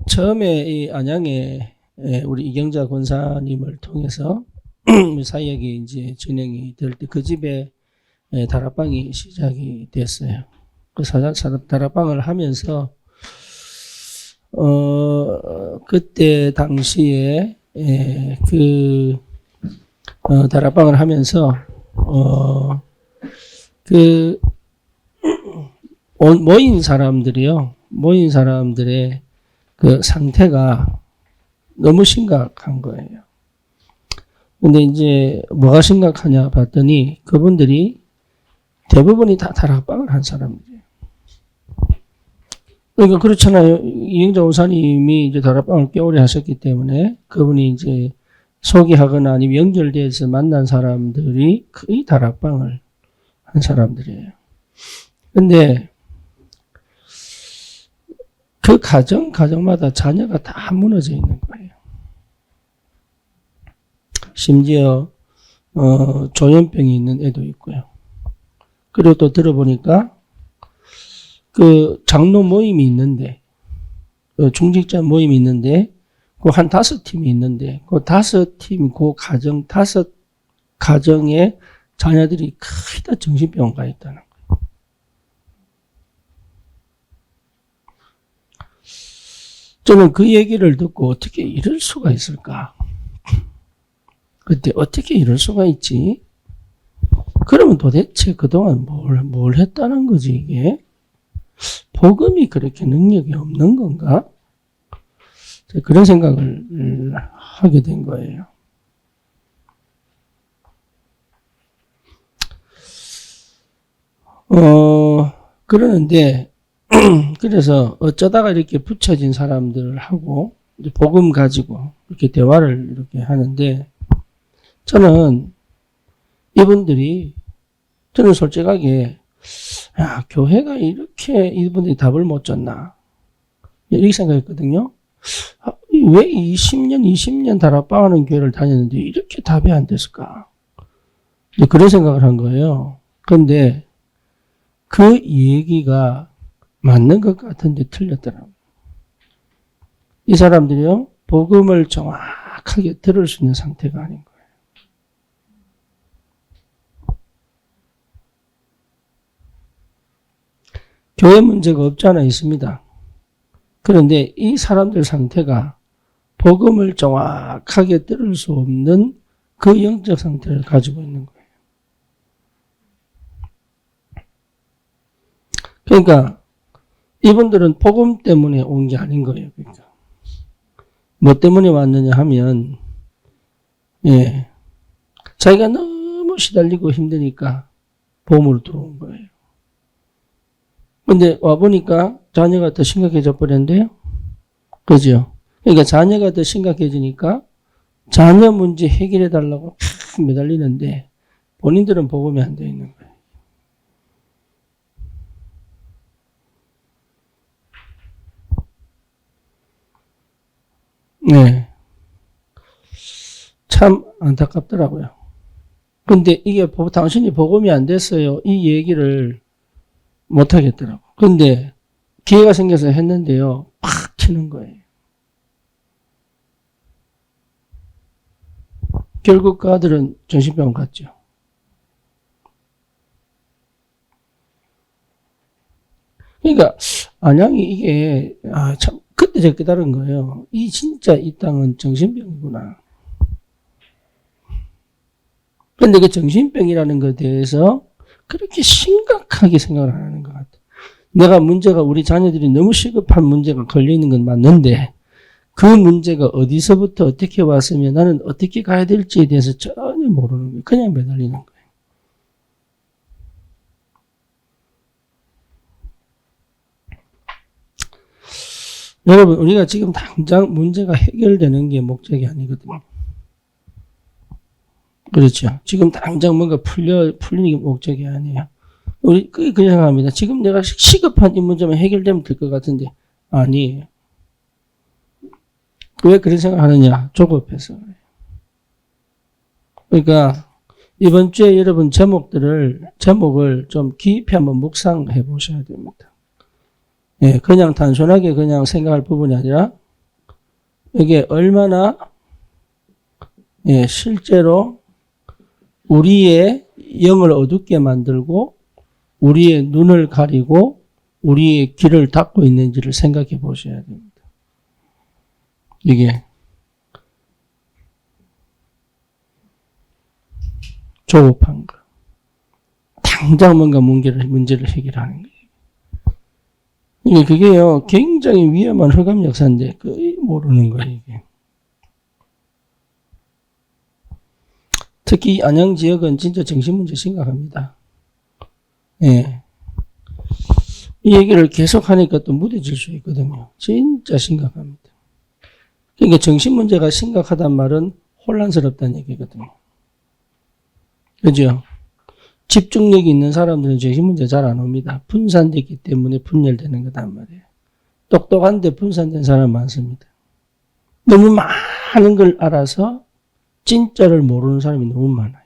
처음에 이 안양에 우리 이경자 권사님을 통해서 사역이 이제 진행이 될 때 그 집에 다락방이 시작이 됐어요. 그 다락방을 하면서 그때 당시에 다락방을 하면서 모인 사람들의 그 상태가 너무 심각한 거예요. 근데 이제 뭐가 심각하냐 봤더니 그분들이 대부분이 다 다락방을 한 사람들이에요. 그러니까 그렇잖아요. 이경자 원사님이 이제 다락방을 꽤 오래 하셨기 때문에 그분이 이제 소개하거나 아니면 연결돼서 만난 사람들이 거의 다락방을 한 사람들이에요. 근데 그 가정마다 자녀가 다 무너져 있는 거예요. 심지어 조현병이 있는 애도 있고요. 그리고 또 들어보니까 그 장로 모임이 있는데 중직자 모임이 있는데 그 한 5팀이 있는데 그 5팀 그 가정 5가정의 자녀들이 거의 다 정신병원 가 있다는 거예요. 저는 그 얘기를 듣고 어떻게 이럴 수가 있을까? 그때 어떻게 이럴 수가 있지? 그러면 도대체 그동안 뭘 했다는 거지, 이게? 복음이 그렇게 능력이 없는 건가? 그런 생각을 하게 된 거예요. 그러는데, 그래서 어쩌다가 이렇게 붙여진 사람들하고 복음 가지고 이렇게 대화를 이렇게 하는데, 저는 저는 솔직하게, 교회가 이렇게 이분들이 답을 못 줬나. 이렇게 생각했거든요. 왜 20년 다락방 하는 교회를 다녔는데 이렇게 답이 안 됐을까? 그런 생각을 한 거예요. 그런데 그 얘기가 맞는 것 같은데 틀렸더라고요. 이 사람들이요, 복음을 정확하게 들을 수 있는 상태가 아닌 거예요. 교회 문제가 없지 않아 있습니다. 그런데 이 사람들 상태가 복음을 정확하게 들을 수 없는 그 영적 상태를 가지고 있는 거예요. 그러니까 이분들은 복음 때문에 온 게 아닌 거예요. 그러니까 뭐 때문에 왔느냐 하면 자기가 너무 시달리고 힘드니까 보험으로 들어온 거예요. 근데 와보니까 자녀가 더 심각해져 버렸는데요. 그죠? 그러니까 자녀가 더 심각해지니까 자녀 문제 해결해달라고 매달리는데 본인들은 복음이 안 되어 있는 거예요. 네. 참 안타깝더라고요. 근데 이게 당신이 복음이 안 됐어요. 이 얘기를 못 하겠더라고. 근데 기회가 생겨서 했는데요. 팍 튀는 거예요. 결국 그 아들은 정신병원 갔죠. 그러니까 안양이 이게 참 그때 제가 깨달은 거예요. 진짜 이 땅은 정신병이구나. 그런데 그 정신병이라는 것에 대해서 그렇게 심각하게 생각을 안 하는 것 같아요. 문제가 우리 자녀들이 너무 시급한 문제가 걸려있는 건 맞는데 그 문제가 어디서부터 어떻게 왔으면 나는 어떻게 가야 될지에 대해서 전혀 모르는 거예요. 그냥 매달리는 거예요. 여러분, 우리가 지금 당장 문제가 해결되는 게 목적이 아니거든요. 그렇죠. 지금 당장 뭔가 풀리는 게 목적이 아니에요. 우리 그게 생각합니다. 지금 내가 시급한 이 문제만 해결되면 될 것 같은데 아니에요. 왜 그런 생각을 하느냐? 조급해서 그래요. 그러니까 이번 주에 여러분 제목을 좀 깊이 한번 묵상해 보셔야 됩니다. 예, 그냥 단순하게 그냥 생각할 부분이 아니라 이게 얼마나 예, 실제로 우리의 영을 어둡게 만들고 우리의 눈을 가리고 우리의 귀를 닫고 있는지를 생각해 보셔야 됩니다. 이게 조급한 거. 당장 뭔가 문제를 해결하는 거예요. 그게요, 굉장히 위험한 흑암 역사인데, 거의 모르는 거예요, 이게. 특히 안양 지역은 진짜 정신문제 심각합니다. 예. 이 얘기를 계속 하니까 또 무뎌질 수 있거든요. 진짜 심각합니다. 그러니까 정신문제가 심각하단 말은 혼란스럽다는 얘기거든요. 그죠? 집중력이 있는 사람들은 정신문제 잘 안 옵니다. 분산됐기 때문에 분열되는 거단 말이에요. 똑똑한데 분산된 사람 많습니다. 너무 많은 걸 알아서 진짜를 모르는 사람이 너무 많아요.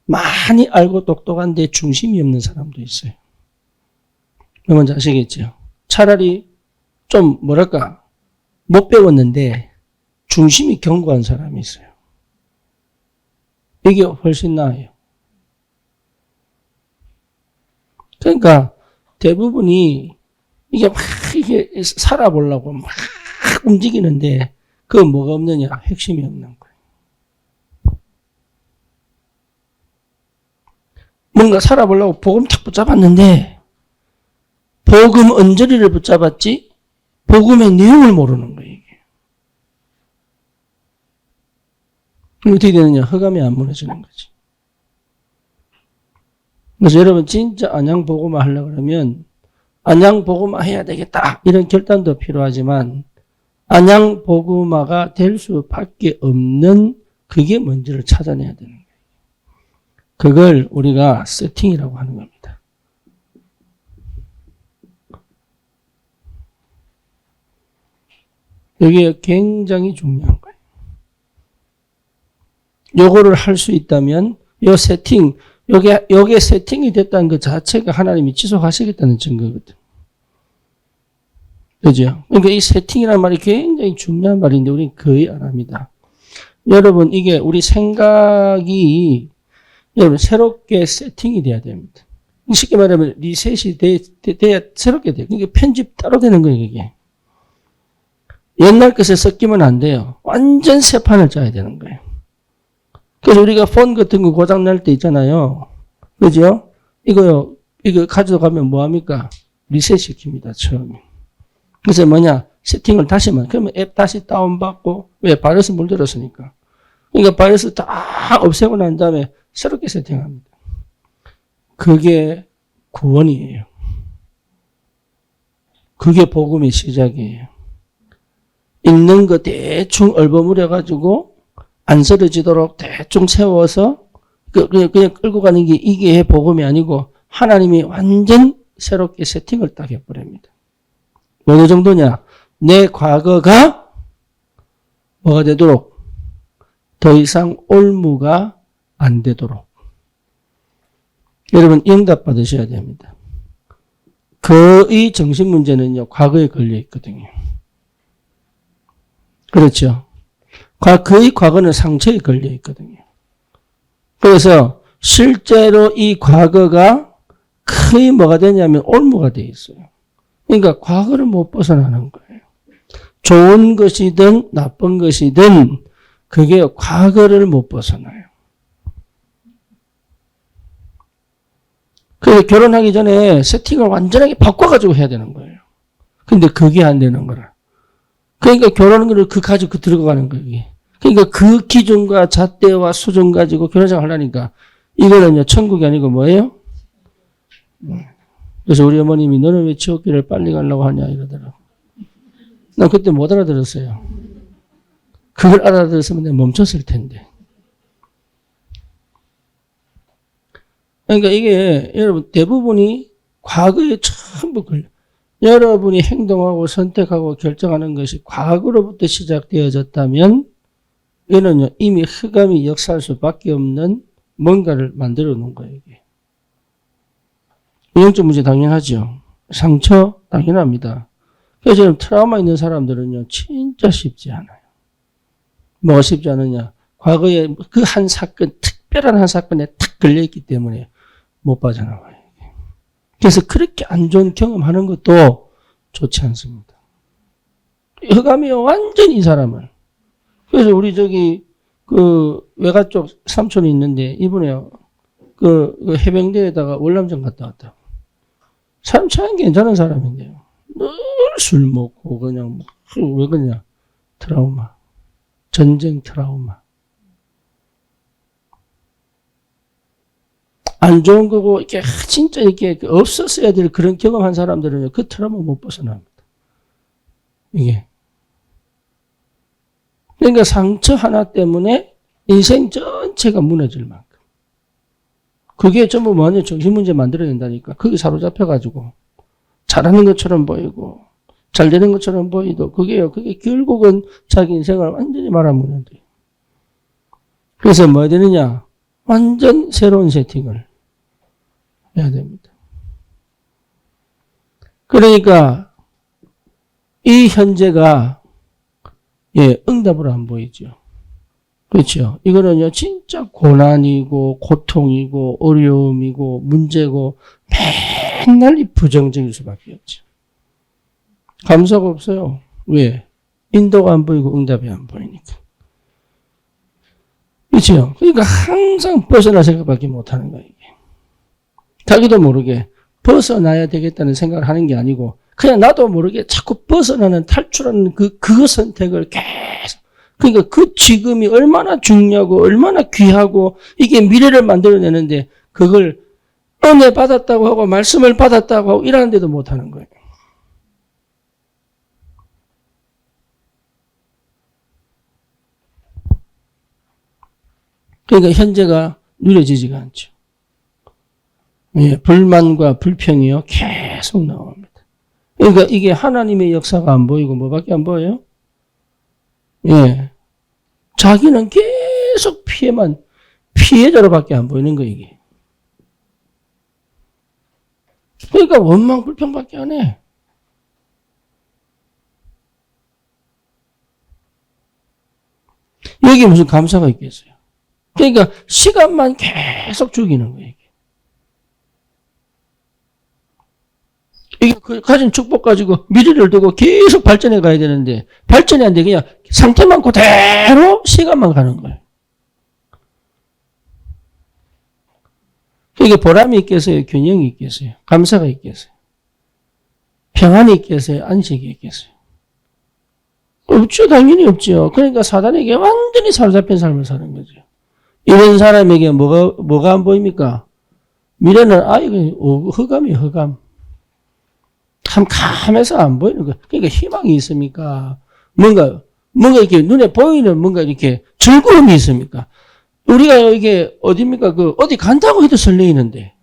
많이 알고 똑똑한데 중심이 없는 사람도 있어요. 뭔지 아시겠죠? 차라리 좀 뭐랄까 못 배웠는데 중심이 견고한 사람이 있어요. 이게 훨씬 나아요. 그러니까 대부분이 이게 살아보려고 막 움직이는데 그거 뭐가 없느냐? 핵심이 없는 거예요. 뭔가 살아보려고 복음 탁 붙잡았는데 복음 언저리를 붙잡았지 복음의 내용을 모르는 거예요. 이게. 어떻게 되느냐? 흑암이 안 무너지는 거지. 그래서 여러분 진짜 안양 복음화 하려고 그러면 안양 복음화 해야 되겠다 이런 결단도 필요하지만 안양 복음화가 될 수밖에 없는 그게 뭔지를 찾아내야 되는 거예요. 그걸 우리가 세팅이라고 하는 겁니다. 이게 굉장히 중요한 거예요. 요거를 할 수 있다면 요 세팅 요게 세팅이 됐다는 것 자체가 하나님이 지속하시겠다는 증거거든. 그죠? 그러니까 이 세팅이라는 말이 굉장히 중요한 말인데 우리는 거의 안 합니다. 여러분 이게 우리 생각이 여러분 새롭게 세팅이 돼야 됩니다. 쉽게 말하면 리셋이 돼야 새롭게 돼요. 그러니까 편집 따로 되는 거예요. 이게. 옛날 것에 섞이면 안 돼요. 완전 새 판을 짜야 되는 거예요. 그래서 우리가 폰 같은 거 고장 날 때 있잖아요. 그죠? 이거 가져가면 뭐합니까? 리셋 시킵니다, 처음에. 그래서 뭐냐? 세팅을 다시만. 그러면 앱 다시 다운받고, 왜? 바이러스 물들었으니까. 그러니까 바이러스 다 없애고 난 다음에 새롭게 세팅합니다. 그게 구원이에요. 그게 복음의 시작이에요. 읽는 거 대충 얼버무려가지고, 안 쓰러지도록 대충 세워서 그냥 끌고 가는 게 이게 복음이 아니고 하나님이 완전 새롭게 세팅을 딱 해버립니다. 어느 정도냐? 내 과거가 뭐가 되도록 더 이상 올무가 안 되도록 여러분 응답 받으셔야 됩니다. 거의 정신 문제는요 과거에 걸려 있거든요. 그렇죠? 거의 과거는 상처에 걸려 있거든요. 그래서 실제로 이 과거가 거의 뭐가 되냐면 올무가 돼 있어요. 그러니까 과거를 못 벗어나는 거예요. 좋은 것이든 나쁜 것이든 그게 과거를 못 벗어나요. 그래서 결혼하기 전에 세팅을 완전하게 바꿔가지고 해야 되는 거예요. 근데 그게 안 되는 거라. 그러니까 결혼을 가지고 들어가는 거예요. 그러니까 그 기준과 잣대와 수준 가지고 결혼생활 하려니까 이거는요 천국이 아니고 뭐예요? 그래서 우리 어머님이 너는 왜 지옥길을 빨리 가려고 하냐 이러더라고. 난 그때 못 알아들었어요. 그걸 알아들었으면 내가 멈췄을 텐데. 그러니까 이게 여러분 대부분이 과거에 전부 걸려. 여러분이 행동하고 선택하고 결정하는 것이 과거로부터 시작되어졌다면 이거는요 이미 흑암이 역사할 수밖에 없는 뭔가를 만들어 놓은 거예요. 이게. 영적 문제 당연하죠. 상처 당연합니다. 그래서 지금 트라우마 있는 사람들은요, 진짜 쉽지 않아요. 뭐가 쉽지 않느냐? 과거에 그 한 사건, 특별한 한 사건에 탁 걸려있기 때문에 못 빠져나와요. 그래서 그렇게 안 좋은 경험하는 것도 좋지 않습니다. 흑암이요, 완전히 이 사람을. 그래서 우리 외가 쪽 삼촌이 있는데, 이번에 그 해병대에다가 월남전 갔다 왔다. 사람 참 괜찮은 사람인데요. 늘 술 먹고, 그냥, 왜 그러냐. 트라우마. 전쟁 트라우마. 안 좋은 거고, 이렇게, 진짜 이렇게 없었어야 될 그런 경험한 사람들은 그 트라우마 못 벗어납니다. 이게. 그러니까 상처 하나 때문에 인생 전체가 무너질 만큼. 그게 전부 뭐냐, 정신문제 만들어낸다니까. 그게 사로잡혀가지고, 잘하는 것처럼 보이고, 잘 되는 것처럼 보이도, 그게 결국은 자기 인생을 완전히 말아먹는데. 그래서 뭐 해야 되느냐? 완전 새로운 세팅을 해야 됩니다. 그러니까, 이 현재가, 응답으로 안 보이죠. 그렇죠. 이거는요, 진짜 고난이고, 고통이고, 어려움이고, 문제고, 맨날 이 부정적일 수밖에 없죠. 감사가 없어요. 왜? 인도가 안 보이고, 응답이 안 보이니까. 그렇죠. 그러니까 항상 벗어날 생각밖에 못 하는 거예요, 이게. 자기도 모르게 벗어나야 되겠다는 생각을 하는 게 아니고, 그냥 나도 모르게 자꾸 벗어나는, 탈출하는 그 선택을 계속. 그러니까 그 지금이 얼마나 중요하고 얼마나 귀하고 이게 미래를 만들어내는데 그걸 은혜 받았다고 하고 말씀을 받았다고 하고 이러는데도 못하는 거예요. 그러니까 현재가 누려지지가 않죠. 불만과 불평이요 계속 나옵니다. 그러니까 이게 하나님의 역사가 안 보이고 뭐밖에 안 보여요? 자기는 계속 피해자로밖에 안 보이는 거예요, 이게. 그러니까 원망, 불평밖에 안 해. 여기 무슨 감사가 있겠어요? 그러니까 시간만 계속 죽이는 거예요, 이게. 이게 가진 축복 가지고 미래를 두고 계속 발전해 가야 되는데 발전이 안 돼. 그냥 상태만 그대로 시간만 가는 거예요. 이게 보람이 있겠어요? 균형이 있겠어요? 감사가 있겠어요? 평안이 있겠어요? 안식이 있겠어요? 없죠. 당연히 없죠. 그러니까 사단에게 완전히 사로잡힌 삶을 사는 거죠. 이런 사람에게 뭐가 안 보입니까? 미래는 이거 흑암이에요, 흑암. 캄캄해서 안 보이는 거예요. 그러니까 희망이 있습니까? 뭔가 이렇게 눈에 보이는 뭔가 이렇게 즐거움이 있습니까? 우리가 이게 어디입니까? 어디 간다고 해도 설레이는데.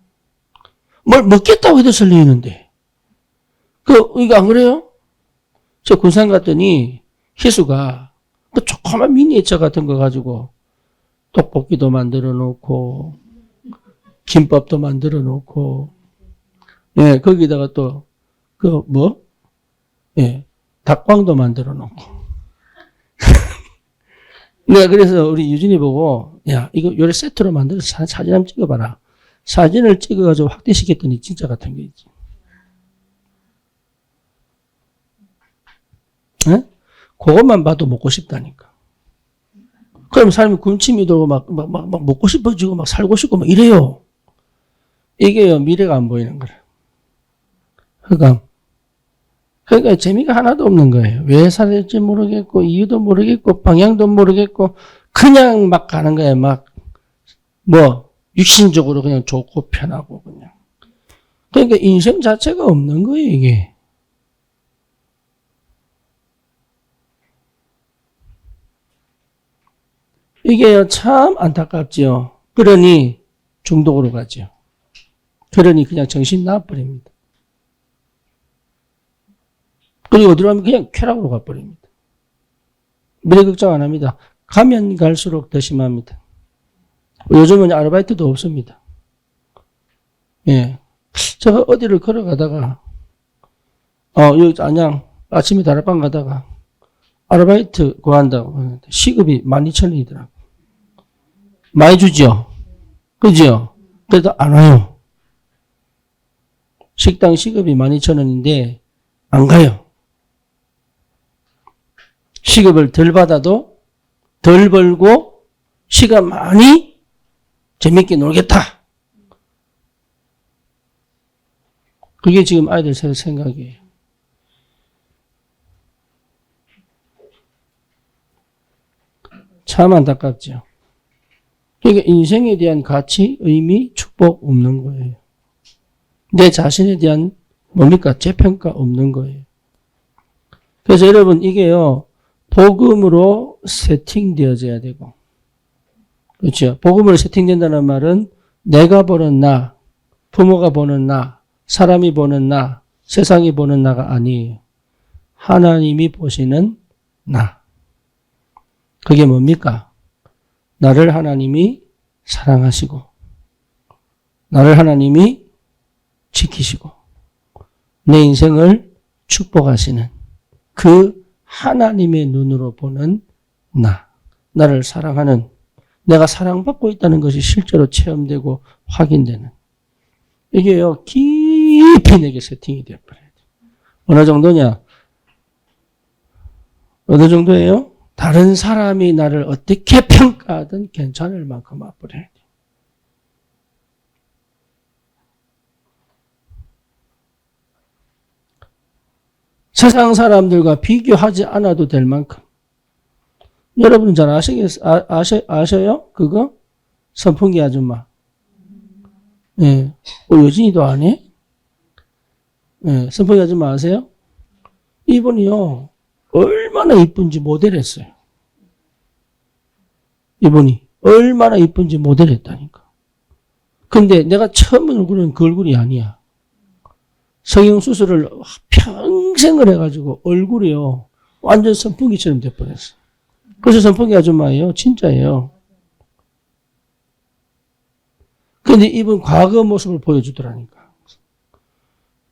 뭘 먹겠다고 해도 설레이는데. 이거 안 그래요? 저 군산 갔더니 희수가 조그만 미니에이처 같은 거 가지고 떡볶이도 만들어 놓고, 김밥도 만들어 놓고, 거기다가 또 닭광도 만들어 놓고. 내가 그래서 우리 유진이 보고, 야, 이거 요래 세트로 만들어서 사진 한번 찍어봐라. 사진을 찍어가지고 확대시켰더니 진짜 같은 게 있지. 그것만 봐도 먹고 싶다니까. 그럼 사람이 군침이 돌고 막 먹고 싶어지고 막 살고 싶고 막 이래요. 이게요, 미래가 안 보이는 거예요. 그러니까 재미가 하나도 없는 거예요. 왜 살을지 모르겠고, 이유도 모르겠고, 방향도 모르겠고, 그냥 막 가는 거예요. 육신적으로 그냥 좋고 편하고, 그냥. 그러니까 인생 자체가 없는 거예요, 이게. 이게요, 참 안타깝지요. 그러니 중독으로 가죠. 그러니 그냥 정신 나와버립니다. 그리고 어디로 가면 그냥 쾌락으로 가버립니다. 미래 걱정 안 합니다. 가면 갈수록 더 심합니다. 요즘은 아르바이트도 없습니다. 제가 어디를 걸어가다가 여기 안양 아침에 다락방 가다가 아르바이트 구한다고 시급이 12,000원이더라고. 많이 주죠? 그죠? 그래도 안 와요. 식당 시급이 12,000원인데 안 가요. 시급을 덜 받아도 덜 벌고 시간 많이 재밌게 놀겠다. 그게 지금 아이들 생각이에요. 참 안타깝죠. 그러니까 인생에 대한 가치, 의미, 축복 없는 거예요. 내 자신에 대한 뭡니까? 재평가 없는 거예요. 그래서 여러분 이게요. 복음으로 세팅되어져야 되고 그렇죠. 복음으로 세팅된다는 말은 내가 보는 나, 부모가 보는 나, 사람이 보는 나, 세상이 보는 나가 아니에요. 하나님이 보시는 나. 그게 뭡니까? 나를 하나님이 사랑하시고 나를 하나님이 지키시고 내 인생을 축복하시는 그 하나님의 눈으로 보는 나. 나를 사랑하는 내가 사랑받고 있다는 것이 실제로 체험되고 확인되는 이게요. 깊이 내게 세팅이 되어버려야 돼. 어느 정도냐? 어느 정도예요? 다른 사람이 나를 어떻게 평가하든 괜찮을 만큼 와버려야 돼. 세상 사람들과 비교하지 않아도 될 만큼. 여러분은 잘 아셔요? 그거? 선풍기 아줌마. 예. 여진이도 안 해? 예. 선풍기 아줌마 아세요? 이분이요. 얼마나 이쁜지 모델했어요. 이분이 얼마나 이쁜지 모델했다니까. 근데 내가 처음 본 얼굴은 그 얼굴이 아니야. 성형수술을 평생을 해가지고 얼굴이요. 완전 선풍기처럼 돼버렸어. 그래서 선풍기 아줌마예요. 진짜예요. 근데 이분 과거 모습을 보여주더라니까.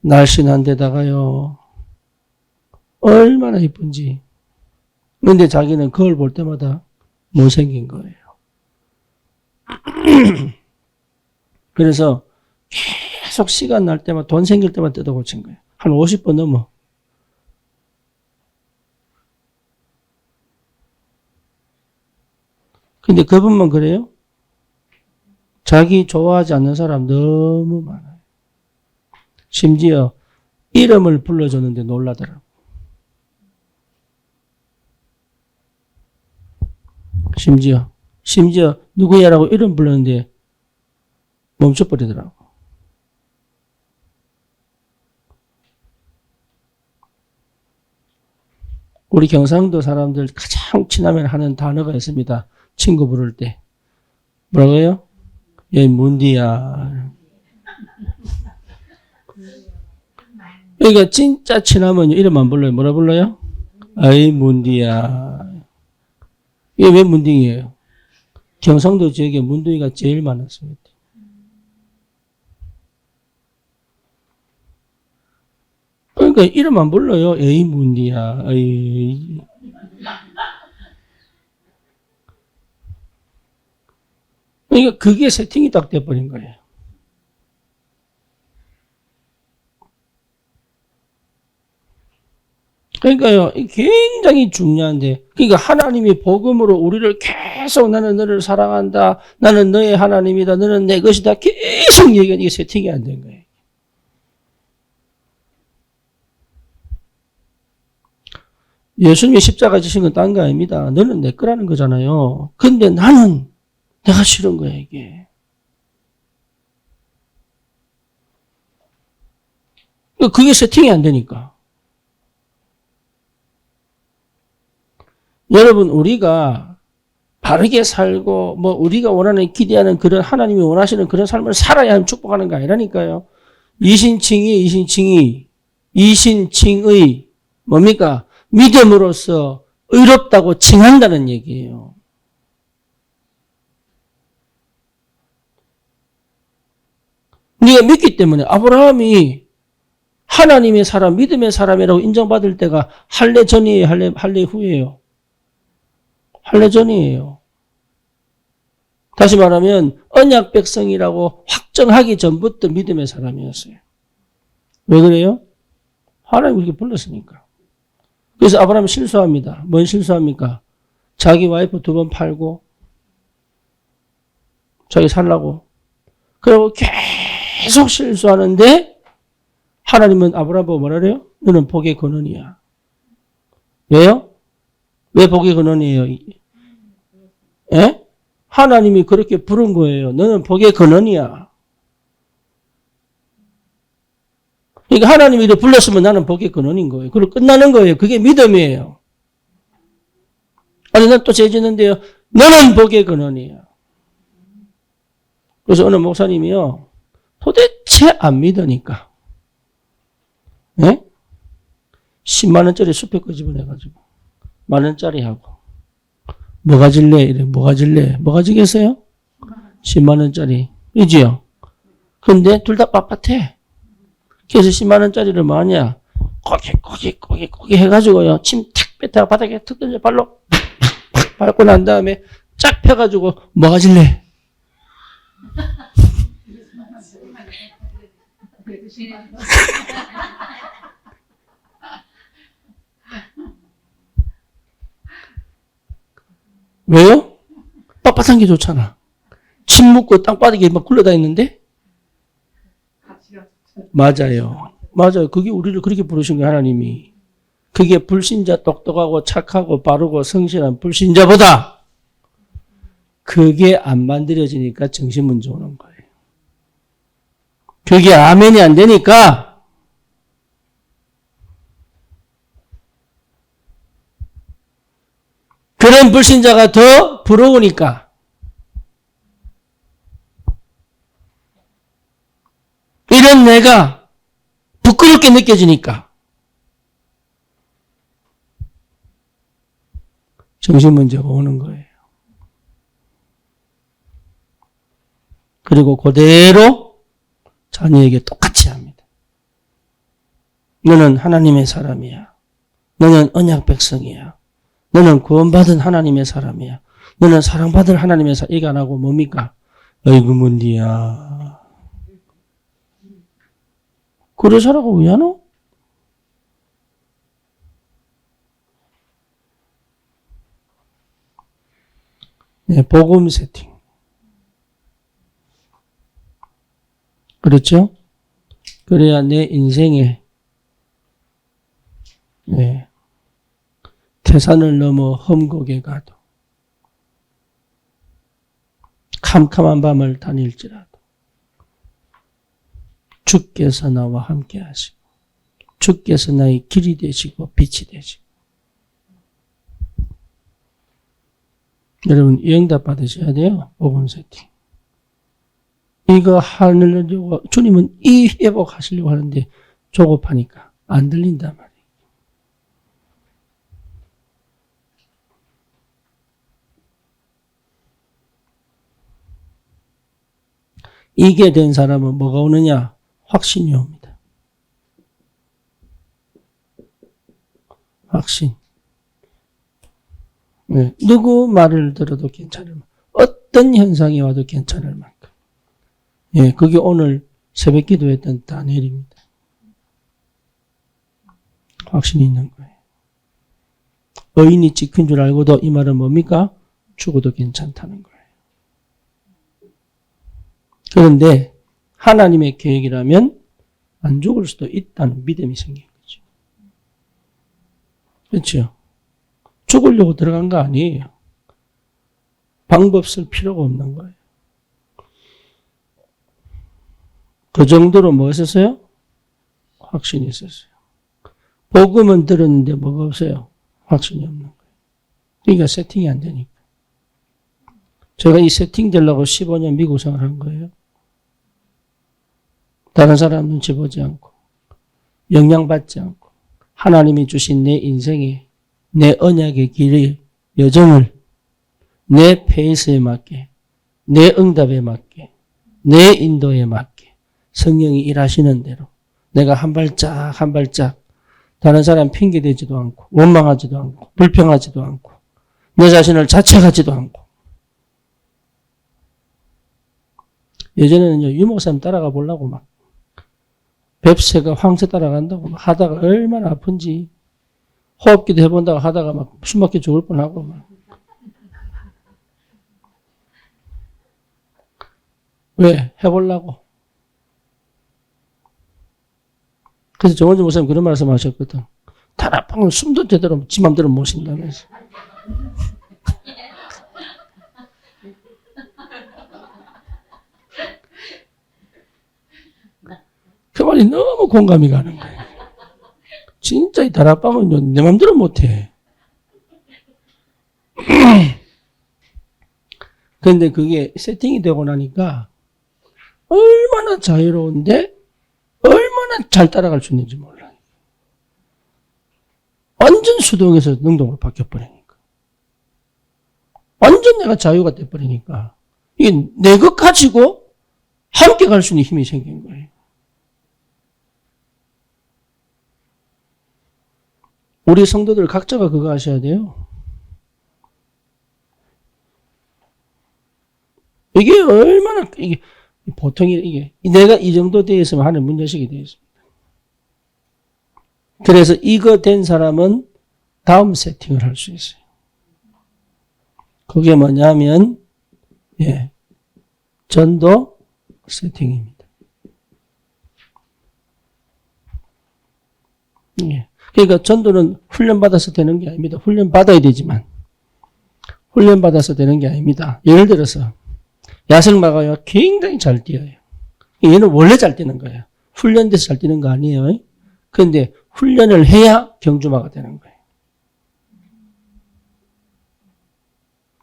날씬한 데다가요. 얼마나 이쁜지. 근데 자기는 그걸 볼 때마다 못생긴 거예요. 그래서 계속 시간 날 때마다 돈 생길 때마다 뜯어 고친 거예요. 한 50번 넘어. 근데 그분만 그래요? 자기 좋아하지 않는 사람 너무 많아요. 심지어 이름을 불러줬는데 놀라더라고. 심지어 누구야라고 이름 불렀는데 멈춰버리더라고. 우리 경상도 사람들 가장 친하면 하는 단어가 있습니다. 친구 부를 때. 뭐라고요? 얘 문디야. 그러니까 진짜 친하면 이름 안 불러요. 뭐라 불러요? 아이 문디야. 이게 왜 문딩이에요? 경상도 지역에 문둥이가 제일 많았습니다. 그러니까 이름 안 불러요. 에이 문디야. 에이. 그러니까 그게 세팅이 딱 돼버린 거예요. 그러니까요, 굉장히 중요한데, 그러니까 하나님이 복음으로 우리를 계속 나는 너를 사랑한다, 나는 너의 하나님이다, 너는 내 것이다, 계속 얘기하는 게 세팅이 안 된 거예요. 예수님이 십자가 지신 건 딴 거 아닙니다. 너는 내 거라는 거잖아요. 근데 나는 내가 싫은 거야, 이게. 그게 세팅이 안 되니까. 여러분, 우리가 바르게 살고, 우리가 원하는, 기대하는 그런 하나님이 원하시는 그런 삶을 살아야 하면 축복하는 거 아니라니까요. 이신칭의, 뭡니까? 믿음으로써 의롭다고 칭한다는 얘기예요. 네가 믿기 때문에 아브라함이 하나님의 사람, 믿음의 사람이라고 인정받을 때가 할례 전이에요? 할례 후예요? 할례 전이에요. 다시 말하면 언약 백성이라고 확정하기 전부터 믿음의 사람이었어요. 왜 그래요? 하나님이 그렇게 불렀으니까. 그래서 아브라함은 실수합니다. 뭔 실수합니까? 자기 와이프 2번 팔고 자기 살라고. 그리고 계속 실수하는데 하나님은 아브라함 보고 뭐라 그래요? 너는 복의 근원이야. 왜요? 왜 복의 근원이에요? 예? 하나님이 그렇게 부른 거예요. 너는 복의 근원이야. 그러니까 하나님이 이렇게 불렀으면 나는 복의 근원인 거예요. 그리고 끝나는 거예요. 그게 믿음이에요. 아니, 난 또 죄 짓는데요. 너는 복의 근원이야. 그래서 어느 목사님이요. 도대체 안 믿으니까. 예? 10만 원짜리 수표 끄집어내가지고. 1만 원짜리 하고. 뭐 가질래? 이래. 뭐 가질래? 뭐 가지겠어요? 10만 원짜리. 이지요? 근데 둘 다 빳빳해. 그래서 10만 원짜리를 뭐 하냐? 꼬기 해가지고요. 침 탁 뱉다가 바닥에 툭 던져 발로 밟고 난 다음에 쫙 펴가지고 뭐 가질래? 왜요? 빳빳한 게 좋잖아. 침 묻고 땅바닥에 막 굴러다니는데? 맞아요. 맞아요. 그게 우리를 그렇게 부르신 거예요, 하나님이. 그게 불신자 똑똑하고 착하고 바르고 성실한 불신자보다 그게 안 만들어지니까 정신문제 오는 거예요. 그게 아멘이 안 되니까 그런 불신자가 더 부러우니까 이런 내가 부끄럽게 느껴지니까 정신문제가 오는 거예요. 그리고 그대로 자녀에게 똑같이 합니다. 너는 하나님의 사람이야. 너는 언약 백성이야. 너는 구원받은 하나님의 사람이야. 너는 사랑받을 하나님의 사람. 이거 안 하고 뭡니까? 어이구 뭔디야. 그래 살아가 왜 안 와? 네, 복음 세팅. 그렇죠? 그래야 내 인생에 네, 태산을 넘어 험곡에 가도 캄캄한 밤을 다닐지라도 주께서 나와 함께 하시고 주께서 나의 길이 되시고 빛이 되시고 여러분 이 응답 받으셔야 돼요. 복음 세팅. 이거 하려고 주님은 이 회복하시려고 하는데 조급하니까 안 들린단 말이에요. 이게 된 사람은 뭐가 오느냐? 확신이 옵니다. 확신. 네. 누구 말을 들어도 괜찮을 만큼. 어떤 현상이 와도 괜찮을 만큼. 예, 그게 오늘 새벽 기도했던 다니엘입니다. 확신이 있는 거예요. 의인이 지킨 줄 알고도 이 말은 뭡니까? 죽어도 괜찮다는 거예요. 그런데 하나님의 계획이라면 안 죽을 수도 있다는 믿음이 생긴 거죠. 그렇죠? 죽으려고 들어간 거 아니에요. 방법 쓸 필요가 없는 거예요. 그 정도로 뭐 있었어요? 확신이 있었어요. 복음은 들었는데 뭐가 없어요? 확신이 없는 거예요. 그러니까 세팅이 안 되니까. 제가 이 세팅 되려고 15년 미국 생활한 거예요. 다른 사람 눈치 보지 않고 영향받지 않고 하나님이 주신 내 인생에 내 언약의 길의 여정을 내 페이스에 맞게 내 응답에 맞게 내 인도에 맞게 성령이 일하시는 대로 내가 한 발짝 한 발짝 다른 사람 핑계대지도 않고 원망하지도 않고 불평하지도 않고 내 자신을 자책하지도 않고. 예전에는요, 유목사님 따라가 보려고 막 뱁새가 황새 따라간다고 막 하다가 얼마나 아픈지 호흡기도 해본다고 하다가 막 숨막혀 죽을 뻔하고 막. 왜? 해보려고. 그래서 정원주 목사님 그런 말씀 하셨거든. 다락방은 숨도 제대로 지 맘대로 못 쉰다면서. 그 말이 너무 공감이 가는 거예요. 진짜 이 다락방은 내 맘대로 못해. 그런데 그게 세팅이 되고 나니까 얼마나 자유로운데 얼마나 잘 따라갈 수 있는지 몰라요. 완전 수동에서 능동으로 바뀌어버리니까. 완전 내가 자유가 돼버리니까 이게 내 것 가지고 함께 갈 수 있는 힘이 생긴 거예요. 우리 성도들 각자가 그거 하셔야 돼요. 이게 얼마나, 이게, 보통 이게, 내가 이 정도 되어 있으면 하는 문제식이 되어 있습니다. 그래서 이거 된 사람은 다음 세팅을 할 수 있어요. 그게 뭐냐면, 예, 전도 세팅입니다. 예. 그러니까 전도는 훈련받아서 되는 게 아닙니다. 훈련받아야 되지만, 훈련받아서 되는 게 아닙니다. 예를 들어서, 야생마가요, 굉장히 잘 뛰어요. 얘는 원래 잘 뛰는 거예요. 훈련돼서 잘 뛰는 거 아니에요. 그런데 훈련을 해야 경주마가 되는 거예요.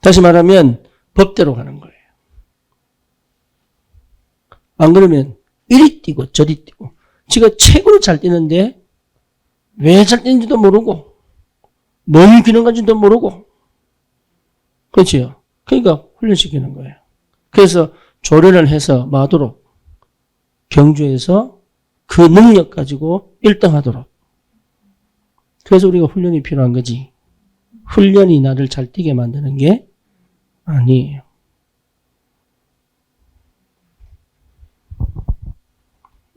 다시 말하면 법대로 가는 거예요. 안 그러면 이리 뛰고 저리 뛰고 지가 최고로 잘 뛰는데 왜 잘 뛰는지도 모르고 뭔 기능 가지도 모르고 그렇지요. 그러니까 훈련시키는 거예요. 그래서 조련을 해서 마도록 경주에서 그 능력 가지고 1등 하도록. 그래서 우리가 훈련이 필요한 거지. 훈련이 나를 잘 뛰게 만드는 게 아니에요.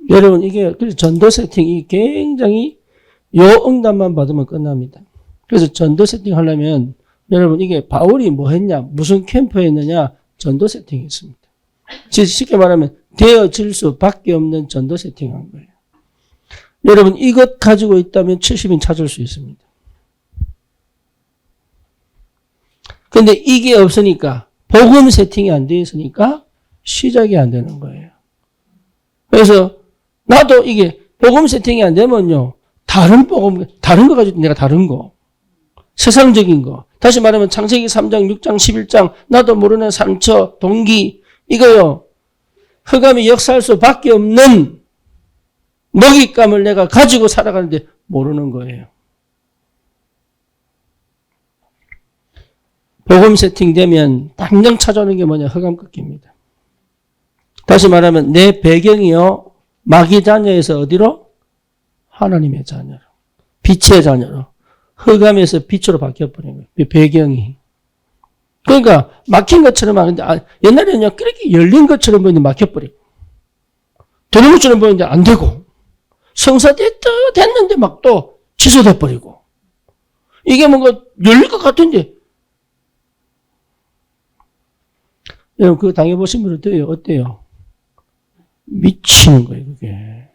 여러분 이게 그래서 전도 세팅이 굉장히 요 응답만 받으면 끝납니다. 그래서 전도 세팅 하려면 여러분 이게 바울이 뭐 했냐 무슨 캠프에 있느냐 전도 세팅이 있습니다. 쉽게 말하면 되어질 수밖에 없는 전도 세팅한 거예요. 여러분 이것 가지고 있다면 70인 찾을 수 있습니다. 근데 이게 없으니까 복음 세팅이 안 되어 있으니까 시작이 안 되는 거예요. 그래서 나도 이게 복음 세팅이 안 되면요. 다른 복음, 다른 거 가지고 내가 다른 거. 세상적인 거. 다시 말하면 창세기 3장, 6장, 11장 나도 모르는 상처, 동기 이거요. 흑암이 역사할 수밖에 없는 먹잇감을 내가 가지고 살아가는데 모르는 거예요. 복음 세팅되면 당장 찾아오는 게 뭐냐? 흑암 꺾기입니다. 다시 말하면 내 배경이요. 마귀 자녀에서 어디로? 하나님의 자녀로. 빛의 자녀로. 흑암에서 빛으로 바뀌어버린 거예요. 배경이. 그러니까 막힌 것처럼 하는데 옛날에는요. 그렇게 열린 것처럼 보이는데 막혀버리고 되는 것처럼 보이는데 안 되고 성사 됐는데 막 또 취소돼버리고 이게 뭔가 열릴 것 같은데 여러분 그거 당해보신 분들 어때요? 미치는 거예요 그게.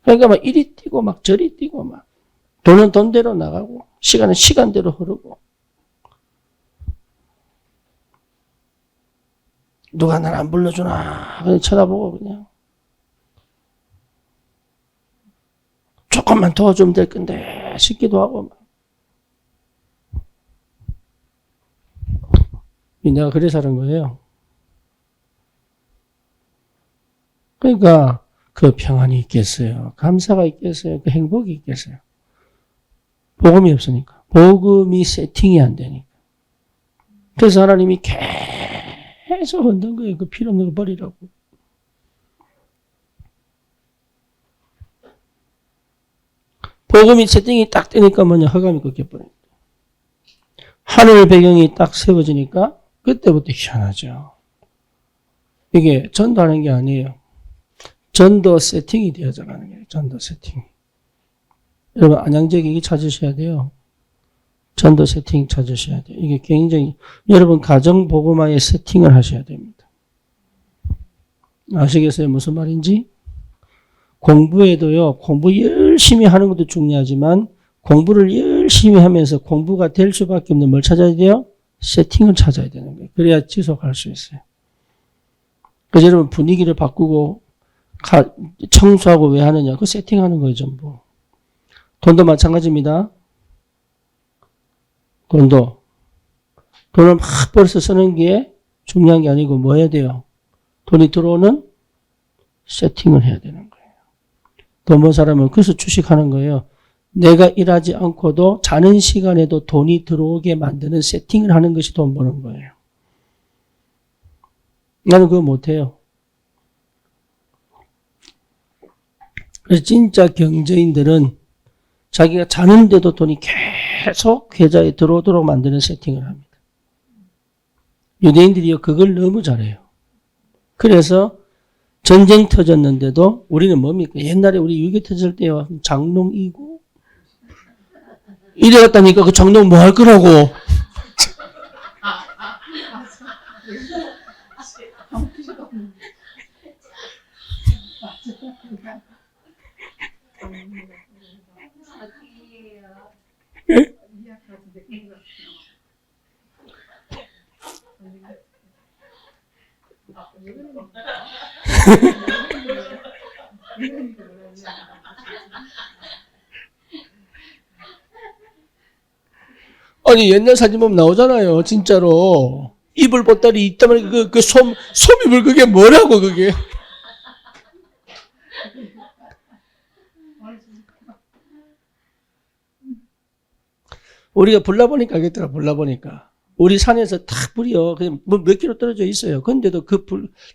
그러니까 막 이리 뛰고 막 저리 뛰고 막 돈은 돈대로 나가고 시간은 시간대로 흐르고 누가 날 안 불러주나 그냥 쳐다보고 그냥 조금만 도와주면 될 건데 싶기도 하고 막. 내가 그래서 하는 거예요. 그러니까 그 평안이 있겠어요. 감사가 있겠어요. 그 행복이 있겠어요. 복음이 없으니까. 복음이 세팅이 안 되니까. 그래서 하나님이 계속 흔든 거예요. 그 필요 없는 거 버리라고. 복음이 세팅이 딱 되니까 뭐냐, 허감이 꺾여버려요. 하늘 배경이 딱 세워지니까 그때부터 희한하죠. 이게 전도하는 게 아니에요. 전도 세팅이 되어져 가는 거예요. 전도 세팅. 여러분 안양적 얘기 찾으셔야 돼요. 전도 세팅 찾으셔야 돼요. 이게 굉장히 여러분 가정 복음화의 세팅을 하셔야 됩니다. 아시겠어요? 무슨 말인지? 공부에도요. 공부 열심히 하는 것도 중요하지만 공부를 열심히 하면서 공부가 될 수밖에 없는 뭘 찾아야 돼요? 세팅을 찾아야 되는 거예요. 그래야 지속할 수 있어요. 그래서 여러분 분위기를 바꾸고 청소하고 왜 하느냐? 그 세팅하는 거예요. 전부. 돈도 마찬가지입니다. 돈을 막 벌써 쓰는 게 중요한 게 아니고 뭐 해야 돼요? 돈이 들어오는 세팅을 해야 되는 거예요. 돈 번 사람은 그래서 주식하는 거예요. 내가 일하지 않고도 자는 시간에도 돈이 들어오게 만드는 세팅을 하는 것이 돈 버는 거예요. 나는 그거 못해요. 그래서 진짜 경제인들은 자기가 자는데도 돈이 계속 계좌에 들어오도록 만드는 세팅을 합니다. 유대인들이요, 그걸 너무 잘해요. 그래서 전쟁 터졌는데도 우리는 뭡니까? 옛날에 우리 6.25 터질 때요, 장롱이고, 이래 갔다니까 그 장롱 뭐 할 거라고. 아니 옛날 사진 보면 나오잖아요. 진짜로 이불 보따리 있다면 그 솜이불 그게 뭐라고 그게. 우리가 불나보니까 알겠더라. 불나보니까 우리 산에서 탁 불이요. 그냥 뭐 몇 킬로 떨어져 있어요. 근데도 그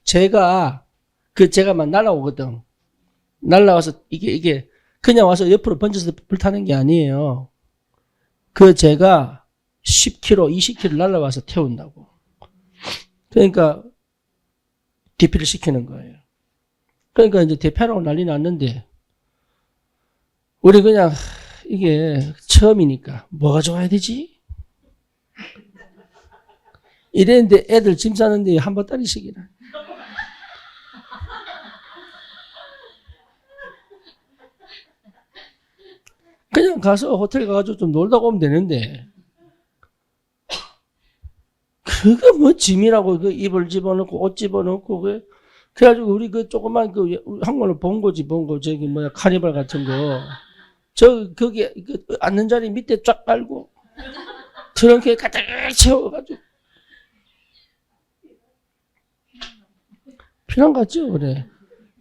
제가 막 날아오거든. 날아와서 이게 그냥 와서 옆으로 번져서 불타는 게 아니에요. 그 제가 10km, 20km 날아와서 태운다고. 그러니까 대피를 시키는 거예요. 그러니까 이제 대피하라고 난리 났는데 우리 그냥 이게 처음이니까 뭐가 좋아야 되지? 이랬는데 애들 짐 싸는데 한 보따리씩이나. 그냥 가서 호텔 가가지고 좀 놀다 오면 되는데 그거 뭐 짐이라고 그 이불 집어넣고 옷 집어넣고 그래가지고 우리 그 조그만 그 한국말로 본고 저기 뭐야 카니발 같은 거 거기 그 앉는 자리 밑에 쫙 깔고 트렁크에 가득 채워가지고 필요한 거 같죠? 그래.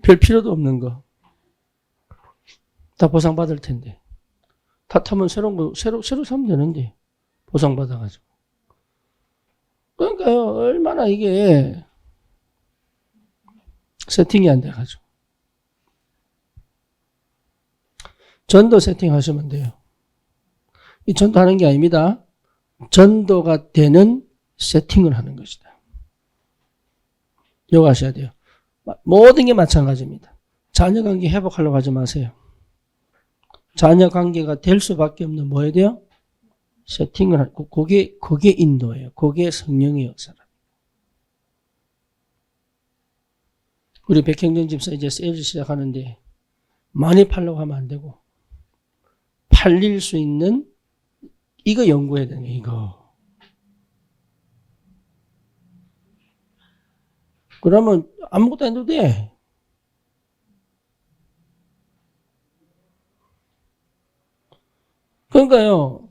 별 필요도 없는 거. 다 보상받을 텐데. 다 타면 새로운 거, 새로 사면 되는데. 보상받아가지고. 그러니까요, 얼마나 이게 세팅이 안 돼가지고. 전도 세팅하시면 돼요. 이 전도하는 게 아닙니다. 전도가 되는 세팅을 하는 것이다. 이거 아셔야 돼요. 모든 게 마찬가지입니다. 자녀관계 회복하려고 하지 마세요. 자녀관계가 될 수밖에 없는 뭐 해야 돼요? 세팅을 하고 그게 인도예요. 그게 성령의 역사라. 우리 백행전 집사 이제 세일즈 시작하는데 많이 팔려고 하면 안 되고 팔릴 수 있는 이거 연구해야 되는 거예요. 이거. 그러면 아무것도 안 해도 돼. 그러니까요.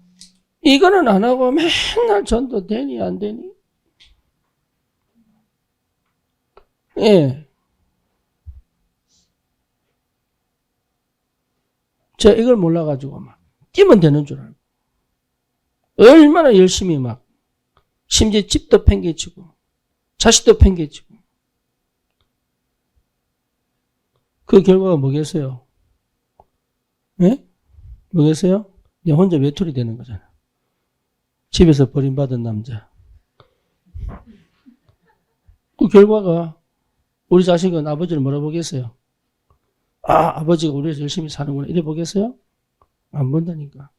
이거는 안 하고 맨날 전도 되니 안 되니? 예. 제가 이걸 몰라가지고 막 뛰면 되는 줄 알고. 얼마나 열심히 막 심지어 집도 팽개치고 자식도 팽개치고 그 결과가 뭐겠어요? 예? 뭐겠어요? 내 혼자 외톨이 되는 거잖아. 집에서 버림받은 남자. 그 결과가 우리 자식은 아버지를 뭐라 보겠어요? 아, 아버지가 우리에서 열심히 사는구나. 이래 보겠어요? 안 본다니까.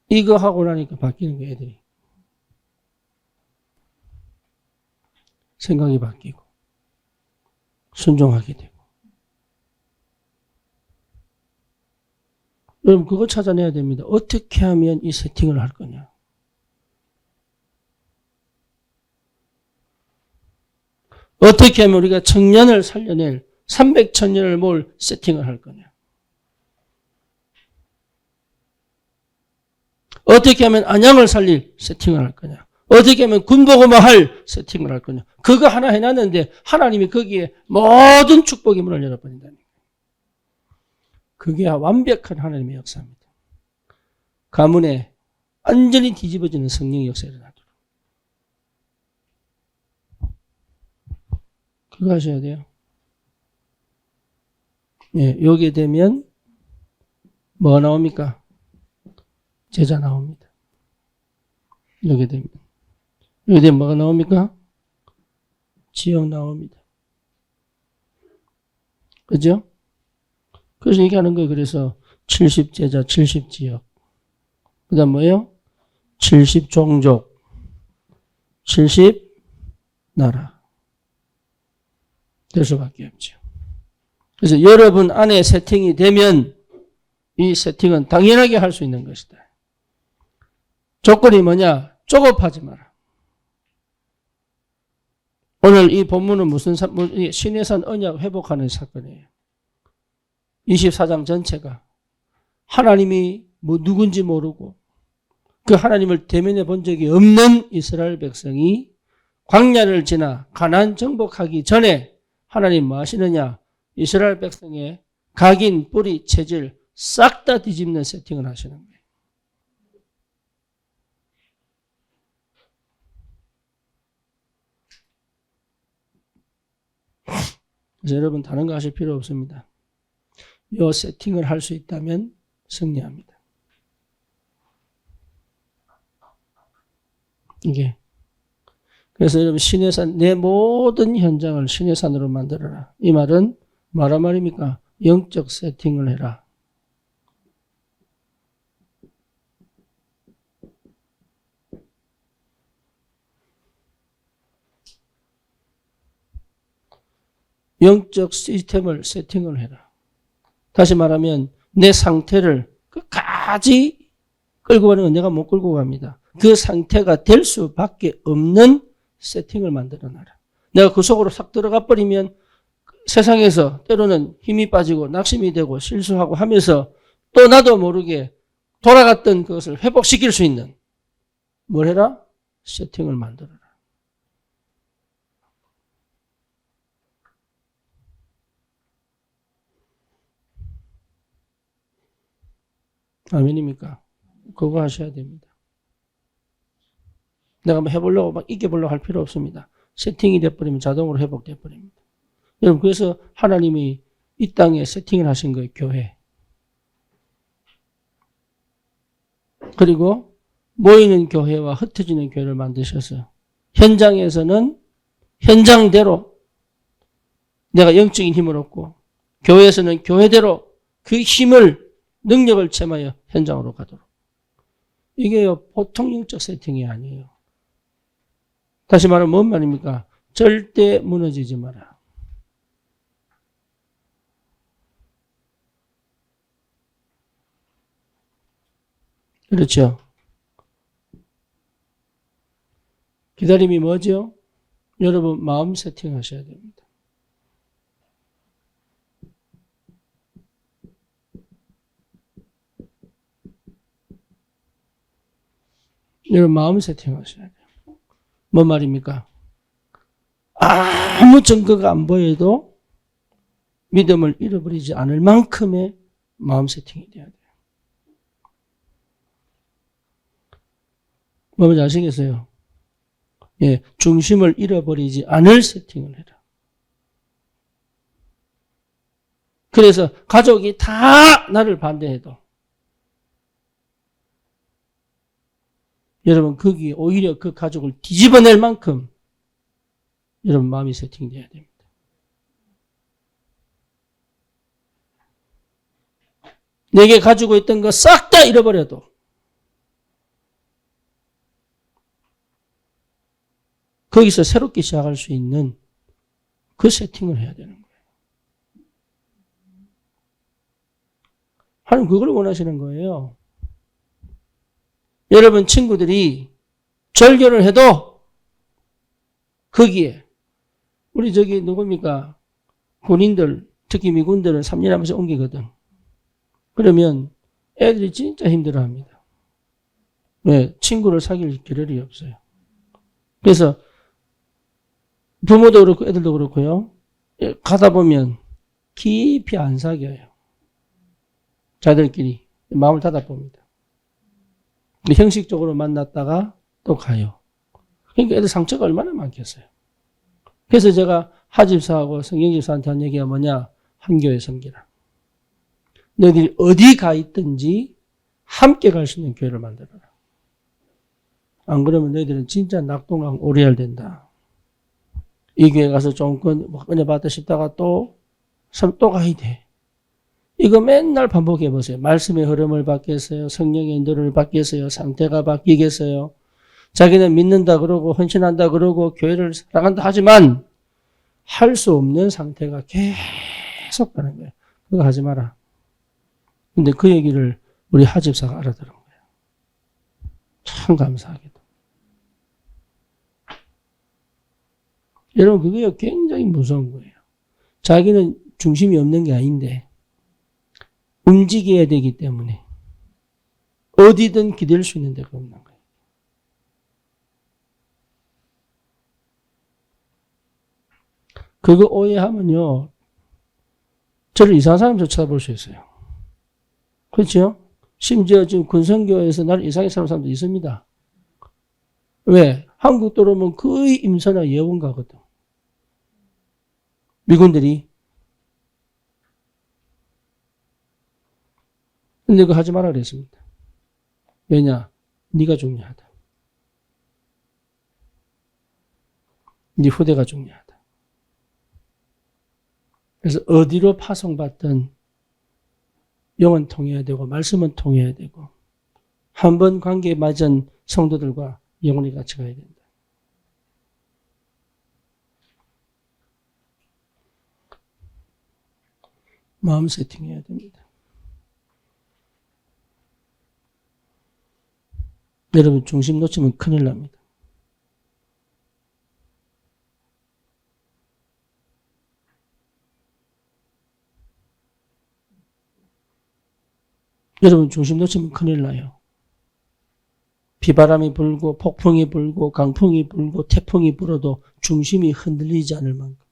이거 하고 나니까 바뀌는 거야, 애들이. 생각이 바뀌고, 순종하게 되고. 여러분, 그거 찾아내야 됩니다. 어떻게 하면 이 세팅을 할 거냐. 어떻게 하면 우리가 청년을 살려낼 300청년을 모을 세팅을 할 거냐. 어떻게 하면 안양을 살릴 세팅을 할 거냐. 어떻게 하면 군복음화 할 세팅을 할 거냐. 그거 하나 해놨는데 하나님이 거기에 모든 축복의 문을 열어버린다니. 그게 완벽한 하나님의 역사입니다. 가문에 완전히 뒤집어지는 성령의 역사가 일어나도록. 그거 하셔야 돼요. 예, 여기에 되면 뭐가 나옵니까? 제자 나옵니다. 여기에 되면. 여기에 되면 뭐가 나옵니까? 지역 나옵니다. 그죠? 그래서 얘기하는 거예요. 그래서 70제자, 70지역. 그 다음 뭐예요? 70종족, 70나라. 될 수밖에 없죠. 그래서 여러분 안에 세팅이 되면 이 세팅은 당연하게 할 수 있는 것이다. 조건이 뭐냐? 조급하지 마라. 오늘 이 본문은 무슨 신의 산 언약 회복하는 사건이에요. 24장 전체가 하나님이 뭐 누군지 모르고 그 하나님을 대면해 본 적이 없는 이스라엘 백성이 광야를 지나 가나안 정복하기 전에 하나님 뭐 하시느냐? 이스라엘 백성의 각인, 뿌리, 체질 싹 다 뒤집는 세팅을 하시는 거예요. 그래서 여러분 다른 거 하실 필요 없습니다. 이 세팅을 할 수 있다면 승리합니다. 이게 그래서 여러분 신의 산, 내 모든 현장을 신의 산으로 만들어라. 이 말은 뭐란 말입니까? 영적 세팅을 해라. 영적 시스템을 세팅을 해라. 다시 말하면 내 상태를 끝까지 끌고 가는 건 내가 못 끌고 갑니다. 그 상태가 될 수밖에 없는 세팅을 만들어놔라. 내가 그 속으로 싹 들어가 버리면 세상에서 때로는 힘이 빠지고 낙심이 되고 실수하고 하면서 또 나도 모르게 돌아갔던 그것을 회복시킬 수 있는 뭘 해라? 세팅을 만들어라. 아멘입니까? 그거 하셔야 됩니다. 내가 뭐 해보려고 막 이겨보려고 할 필요 없습니다. 세팅이 돼버리면 자동으로 회복돼버립니다. 여러분, 그래서 하나님이 이 땅에 세팅을 하신 거예요, 교회. 그리고 모이는 교회와 흩어지는 교회를 만드셔서 현장에서는 현장대로 내가 영적인 힘을 얻고 교회에서는 교회대로 그 힘을 능력을 체험하여 현장으로 가도록. 이게요, 보통 영적 세팅이 아니에요. 다시 말하면 뭔 말입니까? 절대 무너지지 마라. 그렇죠? 기다림이 뭐죠? 여러분 마음 세팅하셔야 됩니다. 여러분 마음 세팅하셔야 돼요. 뭔 말입니까? 아무 증거가 안 보여도 믿음을 잃어버리지 않을 만큼의 마음 세팅이 돼야 돼요. 뭔지 아시겠어요? 예, 중심을 잃어버리지 않을 세팅을 해라. 그래서 가족이 다 나를 반대해도 여러분 거기에 오히려 그 가족을 뒤집어낼 만큼 여러분 마음이 세팅돼야 됩니다. 내게 가지고 있던 거 싹 다 잃어버려도 거기서 새롭게 시작할 수 있는 그 세팅을 해야 되는 거예요. 하나님 그걸 원하시는 거예요. 여러분 친구들이 절교를 해도 거기에 우리 저기 누굽니까? 군인들 특히 미군들은 3년 하면서 옮기거든. 그러면 애들이 진짜 힘들어합니다. 왜? 친구를 사귈 겨를이 없어요. 그래서 부모도 그렇고 애들도 그렇고요. 가다 보면 깊이 안 사귀어요. 자들끼리 마음을 닫아봅니다. 형식적으로 만났다가 또 가요. 그러니까 애들 상처가 얼마나 많겠어요. 그래서 제가 하집사하고 성경집사한테 한 얘기가 뭐냐? 한 교회 섬기라. 너희들이 어디 가 있든지 함께 갈 수 있는 교회를 만들어라. 안 그러면 너희들은 진짜 낙동강 오리알 된다. 이 교회 가서 좀 은혜 받다 싶다가 또 가야 돼. 이거 맨날 반복해 보세요. 말씀의 흐름을 바뀌겠어요. 성령의 인도를 바뀌겠어요. 상태가 바뀌겠어요. 자기는 믿는다 그러고 헌신한다 그러고 교회를 사랑한다 하지만 할 수 없는 상태가 계속 가는 거예요. 그거 하지 마라. 근데 그 얘기를 우리 하집사가 알아들은 거예요. 참 감사하게도. 여러분 그게 굉장히 무서운 거예요. 자기는 중심이 없는 게 아닌데 움직여야 되기 때문에 어디든 기댈 수 있는 데가 없는 거예요. 그거 오해하면요. 저를 이상한 사람처럼 쳐다볼 수 있어요. 그렇죠? 심지어 지금 군성교에서 나를 이상하게 사는 사람도 있습니다. 왜? 한국 들어오면 거의 임선아 예언가거든. 미군들이. 근데 그거 하지 마라 그랬습니다. 왜냐? 네가 중요하다. 네 후대가 중요하다. 그래서 어디로 파송받든 영은 통해야 되고 말씀은 통해야 되고 한 번 관계에 맞은 성도들과 영원히 같이 가야 된다. 마음 세팅해야 됩니다. 여러분 중심 놓치면 큰일 납니다. 여러분 중심 놓치면 큰일 나요. 비바람이 불고 폭풍이 불고 강풍이 불고 태풍이 불어도 중심이 흔들리지 않을 만큼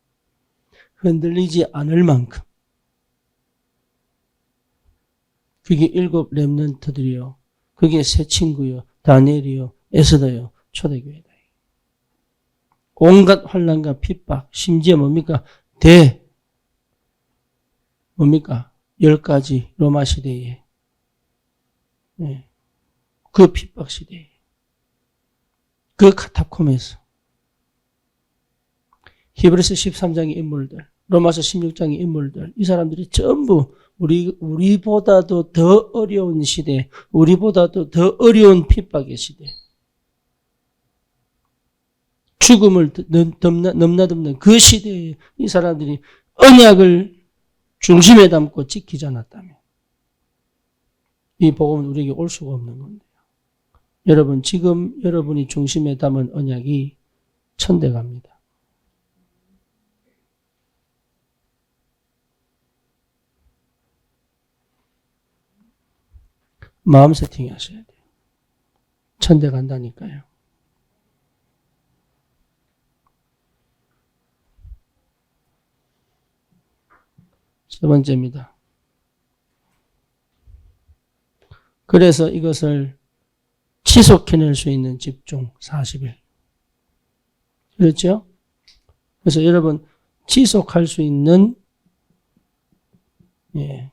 그게 7 렘넌트들이요. 그게 새 친구요. 다니엘이요. 에스더요. 초대교회다. 온갖 환난과 핍박 심지어 뭡니까? 뭡니까? 10가지 로마 시대에 그 핍박 시대에 그 카타콤에서 히브리서 13장의 인물들 로마서 16장의 인물들 이 사람들이 전부 우리보다도 더 어려운 시대 우리보다도 더 어려운 핍박의 시대 죽음을 넘나드는 그 시대에 이 사람들이 언약을 중심에 담고 지키지 않았다면 이 복음은 우리에게 올 수가 없는 건데요. 여러분 지금 여러분이 중심에 담은 언약이 천대 갑니다. 마음 세팅 하셔야 돼요. 천대 간다니까요. 세 번째입니다. 그래서 이것을 지속해낼 수 있는 집중 40일. 그렇죠? 그래서 여러분 지속할 수 있는 예.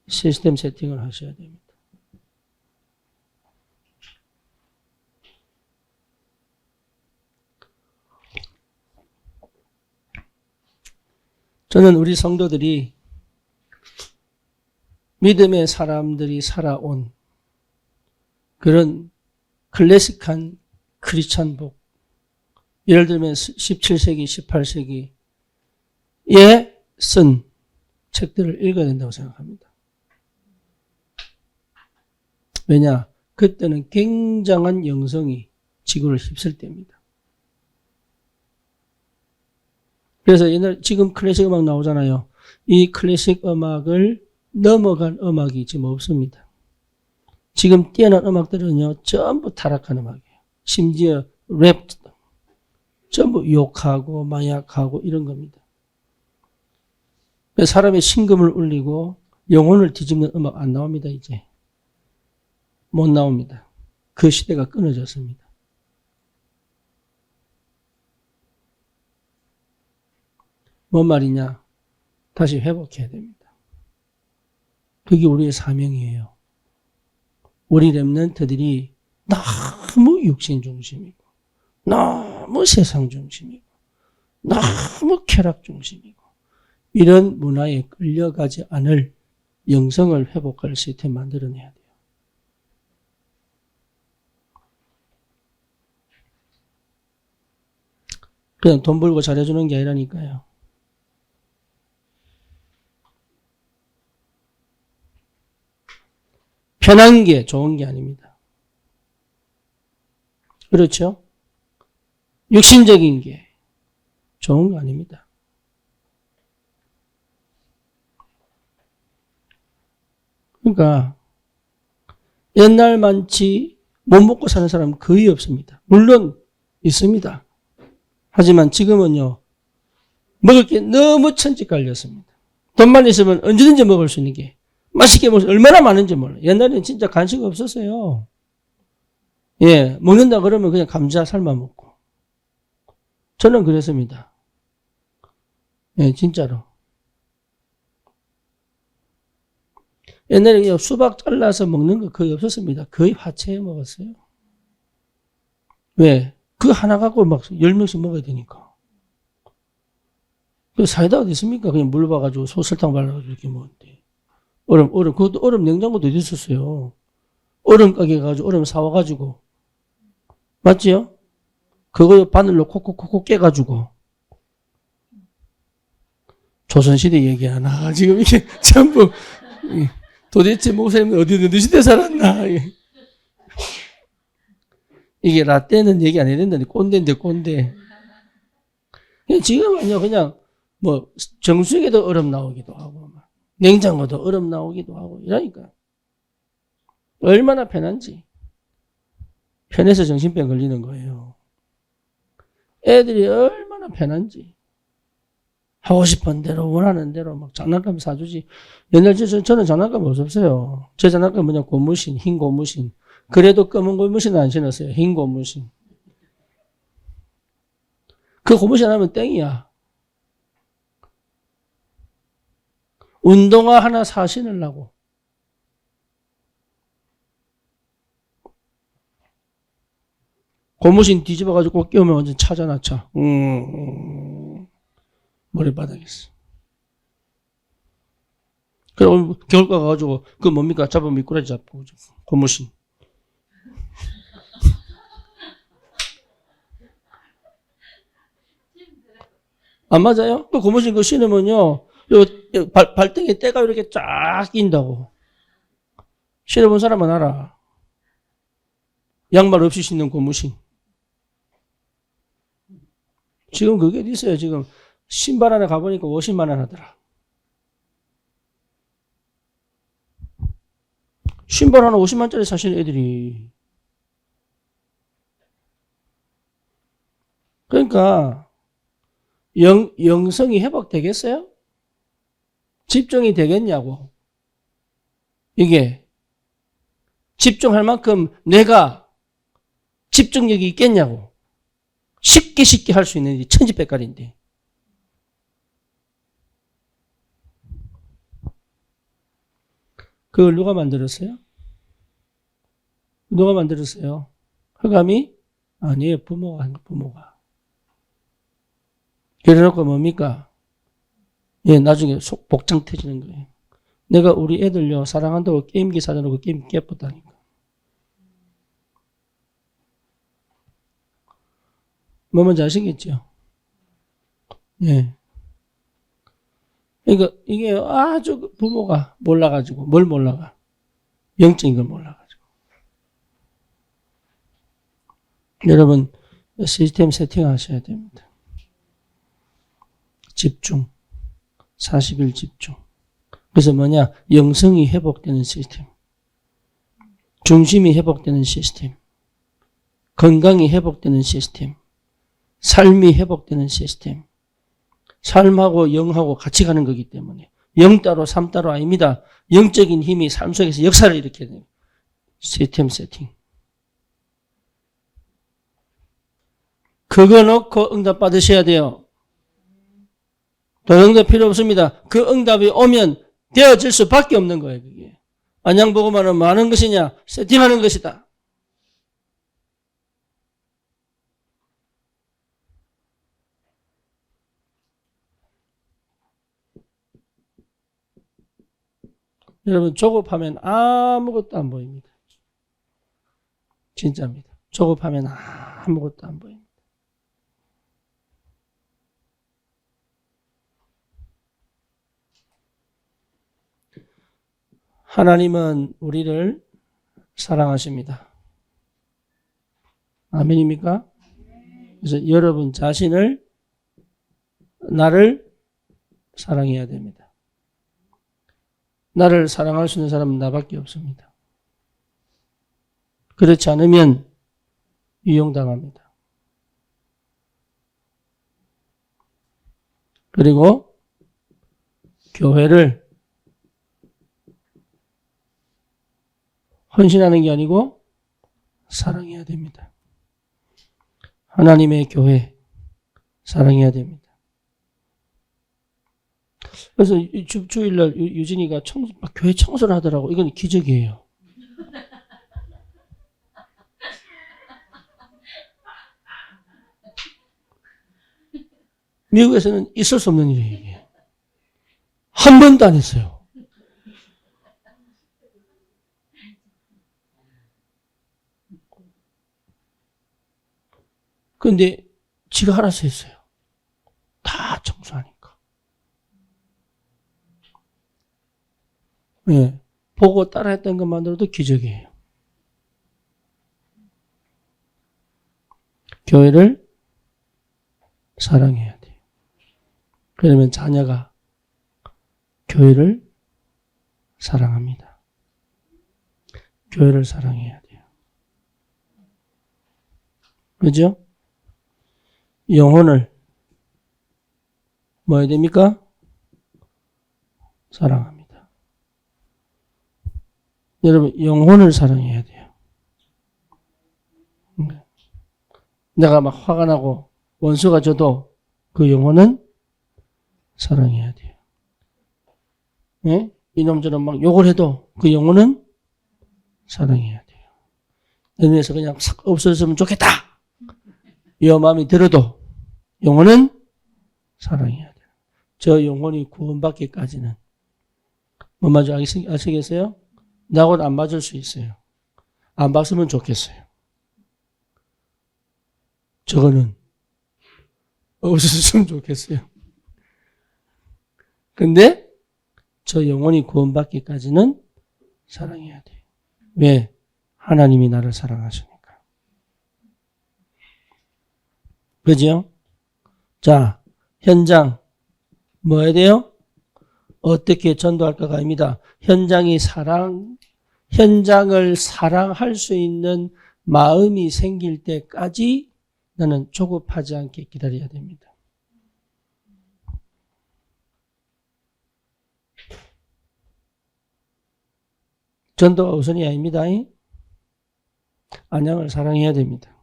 시스템 세팅을 하셔야 됩니다. 저는 우리 성도들이 믿음의 사람들이 살아온 그런 클래식한 크리스찬복, 예를 들면 17세기, 18세기에 쓴 책들을 읽어야 된다고 생각합니다. 왜냐? 그때는 굉장한 영성이 지구를 휩쓸 때입니다. 그래서 지금 클래식 음악 나오잖아요. 이 클래식 음악을 넘어간 음악이 지금 없습니다. 지금 뛰어난 음악들은요, 전부 타락한 음악이에요. 심지어 랩, 전부 욕하고 마약하고 이런 겁니다. 사람의 심금을 울리고 영혼을 뒤집는 음악 안 나옵니다, 이제. 못 나옵니다. 그 시대가 끊어졌습니다. 뭔 말이냐? 다시 회복해야 됩니다. 그게 우리의 사명이에요. 우리 렘넌트들이 너무 육신 중심이고, 너무 세상 중심이고, 너무 쾌락 중심이고, 이런 문화에 끌려가지 않을 영성을 회복할 시스템 만들어내야 돼요. 그냥 돈 벌고 잘해주는 게 아니라니까요. 편한 게 좋은 게 아닙니다. 그렇죠? 육신적인 게 좋은 거 아닙니다. 그러니까 옛날만치 못 먹고 사는 사람은 거의 없습니다. 물론 있습니다. 하지만 지금은요, 먹을 게 너무 천지 깔렸습니다. 돈만 있으면 언제든지 먹을 수 있는 게 맛있게 먹을 수 얼마나 많은지 몰라요. 옛날에는 진짜 간식 없었어요. 예, 먹는다 그러면 그냥 감자 삶아 먹고. 저는 그랬습니다. 예, 진짜로. 옛날에 수박 잘라서 먹는 거 거의 없었습니다. 거의 화채에 먹었어요. 왜? 그 하나 갖고 막 10명씩 먹어야 되니까. 그 사이다 어디 있습니까? 그냥 물 봐가지고 설탕 발라가지고 이렇게 먹는데. 얼음, 그것도 얼음 냉장고도 어디 있었어요. 얼음 가게 가가지고 얼음 사와가지고. 맞지요? 그거 바늘로 콕콕콕콕 깨가지고. 조선시대 얘기하나. 지금 이게 전부, 도대체 목사님은 어디 시대 살았나. 이게 라떼는 얘기 안 해야 된다는데, 꼰대인데, 꼰대. 지금은요, 그냥, 뭐, 정수기에도 얼음 나오기도 하고, 냉장고도 얼음 나오기도 하고, 이러니까. 얼마나 편한지. 편해서 정신병 걸리는 거예요. 애들이 얼마나 편한지. 하고 싶은 대로, 원하는 대로 막 장난감 사주지. 옛날 저는 장난감 없었어요. 제 장난감 뭐냐, 고무신, 흰 고무신. 그래도 검은 고무신은 안 신었어요. 흰 고무신. 그 고무신 하면 땡이야. 운동화 하나 사 신으려고. 고무신 뒤집어가지고 꼭 끼우면 완전 차잖아, 차. 머리바닥에서. 그럼 겨울가 가가지고, 그거 뭡니까? 잡으면 미꾸라지 잡고, 고무신. 안 맞아요? 그 고무신 그거 신으면요, 발등에 때가 이렇게 쫙 낀다고. 신어본 사람은 알아. 양말 없이 신는 고무신. 지금 그게 어디 있어요? 지금 신발 하나 가보니까 50만 원 하더라. 신발 하나 50만짜리 사시는 애들이. 그러니까 영성이 회복되겠어요? 집중이 되겠냐고. 이게 집중할 만큼 내가 집중력이 있겠냐고. 쉽게 할 수 있는 일이 천지백갈인데. 그걸 누가 만들었어요? 누가 만들었어요? 흑암이? 아니에요. 부모가 한 거, 부모가. 그래놓고 뭡니까? 예, 나중에 속 복장 터지는 거예요. 내가 우리 애들요, 사랑한다고 게임기 사줘놓고 게임 깨끗다니까. 뭐 뭔지 아시겠죠? 예. 그러니까 이게 아주 부모가 몰라가지고, 뭘 몰라가? 영적인 걸 몰라가지고. 여러분, 시스템 세팅하셔야 됩니다. 집중. 40일 집중. 그래서 뭐냐? 영성이 회복되는 시스템. 중심이 회복되는 시스템. 건강이 회복되는 시스템. 삶이 회복되는 시스템. 삶하고 영하고 같이 가는 거기 때문에. 영 따로 삶 따로 아닙니다. 영적인 힘이 삶 속에서 역사를 일으켜야 돼요. 시스템 세팅. 그거 놓고 응답 받으셔야 돼요. 더 응답 필요 없습니다. 그 응답이 오면 되어질 수밖에 없는 거예요. 그게. 안양보고만은 뭐 하는 것이냐? 세팅하는 것이다. 여러분 조급하면 아무것도 안 보입니다. 진짜입니다. 조급하면 아무것도 안 보입니다. 하나님은 우리를 사랑하십니다. 아멘입니까? 그래서 여러분 자신을, 나를 사랑해야 됩니다. 나를 사랑할 수 있는 사람은 나밖에 없습니다. 그렇지 않으면 이용당합니다. 그리고 교회를 헌신하는 게 아니고 사랑해야 됩니다. 하나님의 교회 사랑해야 됩니다. 그래서 주일날 유진이가 교회 청소를 하더라고. 이건 기적이에요. 미국에서는 있을 수 없는 일이에요. 이게. 한 번도 안 했어요. 그런데 지가 알아서 했어요. 다 청소하니까. 예, 보고 따라했던 것만으로도 기적이에요. 교회를 사랑해야 돼요. 그러면 자녀가 교회를 사랑합니다. 교회를 사랑해야 돼요. 그죠? 영혼을 뭐 해야 됩니까? 사랑합니다. 여러분, 영혼을 사랑해야 돼요. 내가 막 화가 나고 원수가 줘도 그 영혼은 사랑해야 돼요. 예? 이놈저놈 막 욕을 해도 그 영혼은 사랑해야 돼요. 내 눈에서 그냥 싹 없어졌으면 좋겠다. 이 마음이 들어도 영혼은 사랑해야 돼요. 저 영혼이 구원받기까지는 뭐 맞아 아시겠어요? 나하고는 안 맞을 수 있어요. 안 봤으면 좋겠어요. 저거는 없었으면 좋겠어요. 근데 저 영혼이 구원받기까지는 사랑해야 돼요. 왜? 하나님이 나를 사랑하시니까. 그죠? 자, 현장 뭐 해야 돼요? 어떻게 전도할까가 아닙니다. 현장을 사랑할 수 있는 마음이 생길 때까지 나는 조급하지 않게 기다려야 됩니다. 전도가 우선이 아닙니다. 안양을 사랑해야 됩니다.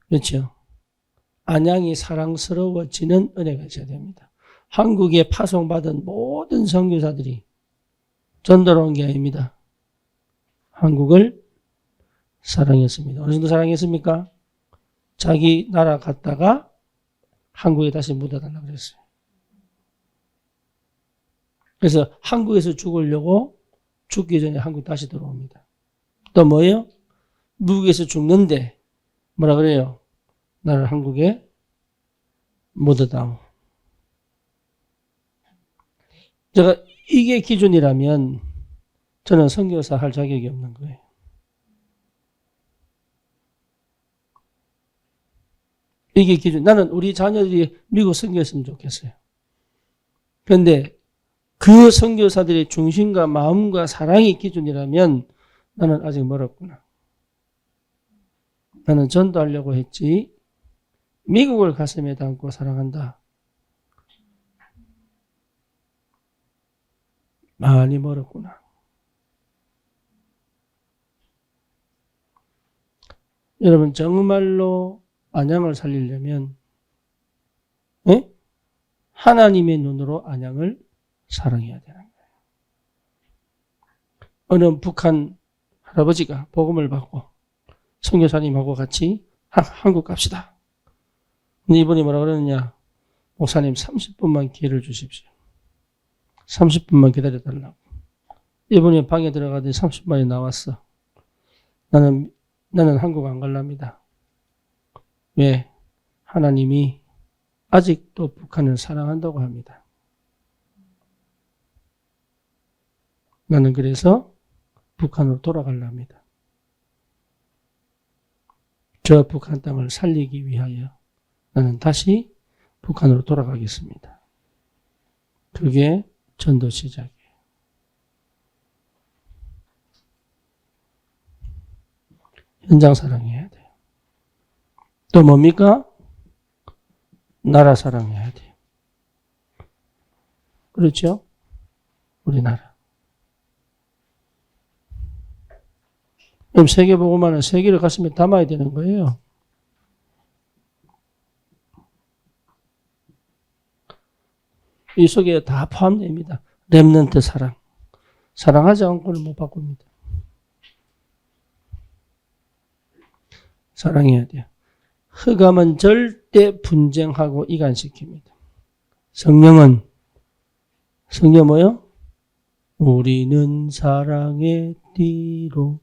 그렇죠? 안양이 사랑스러워지는 은혜가 있어야 됩니다. 한국에 파송받은 모든 선교사들이 전도로 온 게 아닙니다. 한국을 사랑했습니다. 어느 정도 사랑했습니까? 자기 나라 갔다가 한국에 다시 묻어달라고 그랬어요. 그래서 한국에서 죽으려고 죽기 전에 한국 다시 들어옵니다. 또 뭐예요? 미국에서 죽는데 뭐라 그래요? 나를 한국에 묻어다오. 제가 이게 기준이라면 저는 선교사 할 자격이 없는 거예요. 이게 기준. 나는 우리 자녀들이 미국 선교했으면 좋겠어요. 그런데 그 선교사들의 중심과 마음과 사랑이 기준이라면 나는 아직 멀었구나. 나는 전도하려고 했지 미국을 가슴에 담고 사랑한다. 많이 멀었구나. 여러분 정말로 안양을 살리려면 하나님의 눈으로 안양을 사랑해야 되는 거예요. 어느 북한 할아버지가 복음을 받고 선교사님하고 같이 한국 갑시다. 근데 이분이 뭐라 그러느냐? 목사님 30분만 기회를 주십시오. 30분만 기다려달라고. 이분이 방에 들어가더니 30분만에 나왔어. 나는 한국 안 갈랍니다. 왜? 하나님이 아직도 북한을 사랑한다고 합니다. 나는 그래서 북한으로 돌아가랍니다. 저 북한 땅을 살리기 위하여 나는 다시 북한으로 돌아가겠습니다. 그게 전도 시작이에요. 현장 사랑해야 돼요. 또 뭡니까? 나라 사랑해야 돼요. 그렇죠? 우리나라. 그럼 세계복음화는 세계를 가슴에 담아야 되는 거예요. 이 속에 다 포함됩니다. 렘넌트 사랑. 사랑하지 않고는 못 바꿉니다. 사랑해야 돼요. 흑암은 절대 분쟁하고 이간시킵니다. 성령 뭐요? 우리는 사랑의 띠로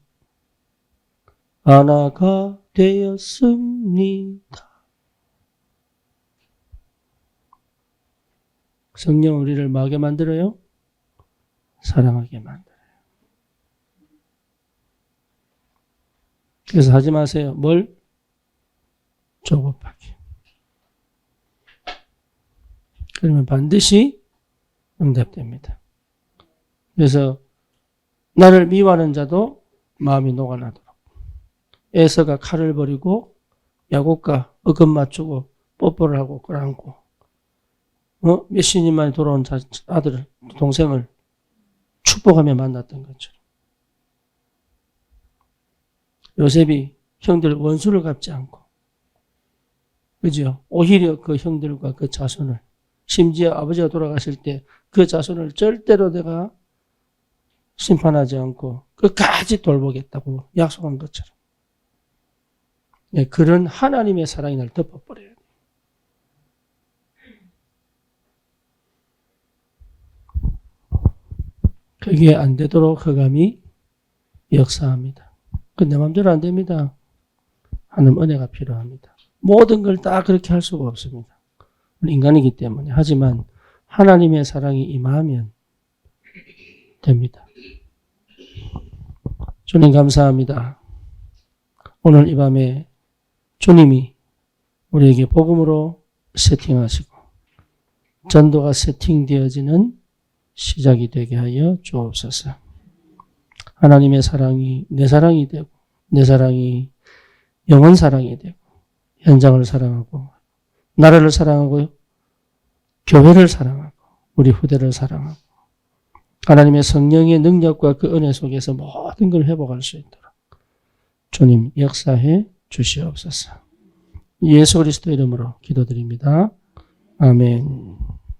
하나가 되었습니다. 성령 우리를 뭐하게 만들어요? 사랑하게 만들어요. 그래서 하지 마세요. 뭘? 조급하게. 그러면 반드시 응답됩니다. 그래서 나를 미워하는 자도 마음이 녹아나도록. 에서가 칼을 버리고 야곱과 어금 맞추고 뽀뽀를 하고 끌어안고 몇 시년 만에 돌아온 아들을, 동생을 축복하며 만났던 것처럼. 요셉이 형들 원수를 갚지 않고, 그죠? 오히려 그 형들과 그 자손을, 심지어 아버지가 돌아가실 때 그 자손을 절대로 내가 심판하지 않고 끝까지 돌보겠다고 약속한 것처럼. 네, 그런 하나님의 사랑이 날 덮어버려야 돼요. 그게 안 되도록 흑암이 역사합니다. 그 내 마음대로 안 됩니다. 하나님 은혜가 필요합니다. 모든 걸 다 그렇게 할 수가 없습니다. 우리 인간이기 때문에. 하지만 하나님의 사랑이 임하면 됩니다. 주님 감사합니다. 오늘 이 밤에 주님이 우리에게 복음으로 세팅하시고 전도가 세팅되어지는 시작이 되게 하여 주옵소서. 하나님의 사랑이 내 사랑이 되고 내 사랑이 영원 사랑이 되고 현장을 사랑하고 나라를 사랑하고 교회를 사랑하고 우리 후대를 사랑하고 하나님의 성령의 능력과 그 은혜 속에서 모든 걸 회복할 수 있도록 주님 역사해 주시옵소서. 예수 그리스도 이름으로 기도드립니다. 아멘.